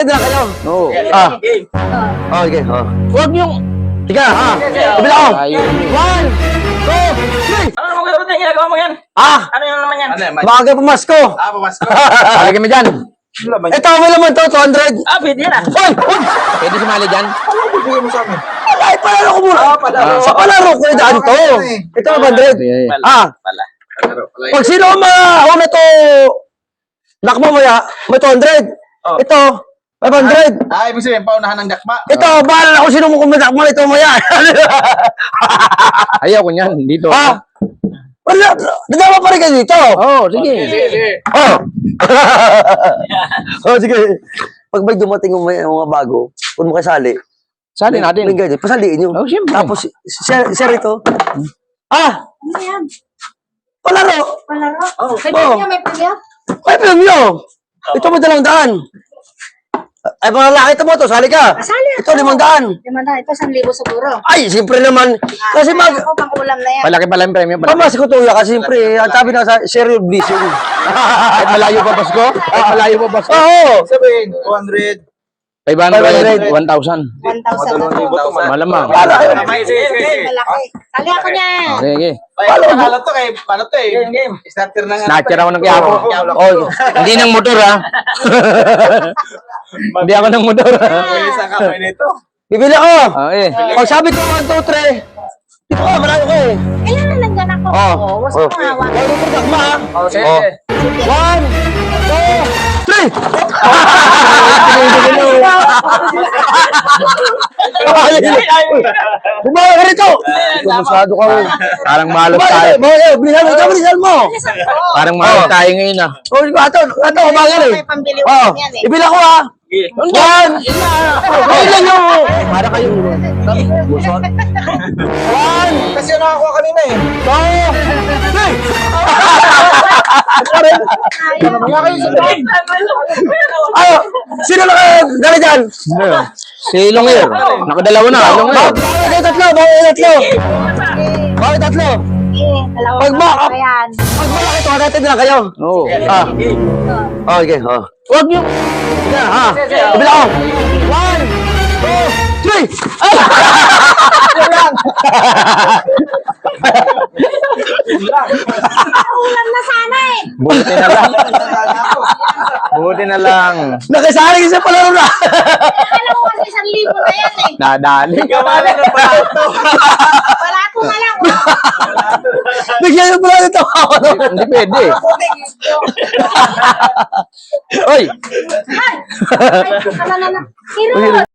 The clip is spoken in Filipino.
Na kayo. Oo. Okay. Huwag yung... Tiga, kabila ko. 1, 2, 3. Ano naman kayo yung ginagawa mo yan? Ano yung naman yan? Bakit pumasko? Pamasko. Balik kami dyan. Ito, may laman to, 200. Pwede yan Hoy! Pwede sumali dyan? Bigyan mo sa amin. Ay, palaro ko muna. Sa palaro ko daan to. Ito, 100. Pala. Pag sino ang mauna to, nakmamaya, may 200. Ito, 500. Ibig sabihin, paunahan ng dakma. Ito, bahala ako sino mo kumadakma ito maya. Ayaw ko niyan. Dito. Wala, nadama pa rin kayo dito. Oo, sige. Sige. Pag may dumating yung mga bago, kung mo kasali, Sali natin. pasaliin nyo. Oh, siyempre. Tapos, share ito. Ano yan? Palaro. Palaro? May pilya, may pilya? May film nyo. Ito mo 200. Ay, mga lalaki ito mo to, sali ka. Sali Ito, 500. 500. Ito, 1,000 siguro. Ay, siyempre naman. Kasi Ako, pang ulam na yan. Malaki pala yung premyo. Pamas ko tuya kasi siyempre, ang sabi na sa share your blessing. Kahit malayo pa Pasko? Kahit malayo pa Pasko? Oo. Sabihin, 200. 500, 1,000. 1,000 na to. Malamang. Malaki. Sali ako niyan. Sige. Paano to kay, paano to eh? Starter na nga. Snatcher ako ng Quiapo. Oh, Hindi ng motor ha. Hindi ako ng motor ha. Isa ka pa nito. bibili ako. Okay. Pag sabi ko 1, 2, 3. Dito ka, marami ko eh. Kailan na nandyan ako? Oo, wasa ko nga. Huwag mo pagkakma ha. Sige. 1, 2, 3. Bumawa ka rito. Masyado ka rin. Parang malos tayo. Bilisan mo. Parang malos tayo ngayon ah. Oh, ito, umagal eh. May pambili ko Oo, yan eh. ibila ko ha. 1. Ay lang yung. Para kayo. 1, Kasi nakakuha kanina eh. 2, 3. Ayo, sino na dala dyan? Si Longir. Nakadalawa na. Longir. Bakit tatlo? Bakit tatlo? Dalawa Pag na ma- pa yan. Pag malaki ito, natin na kayo. Oo. Okay, Huwag yung... Kabila ko. 1, 2, 3. Ay! Ulam na sana eh. Buti na lang. Buti na lang. Nakisali sa palaro na. Alam mo kasi 1,000 na yan eh. Nadali. Barato na lang. Bigyan yung palaro ito. Hindi pwede. Oy! Ay, ano na. Hero.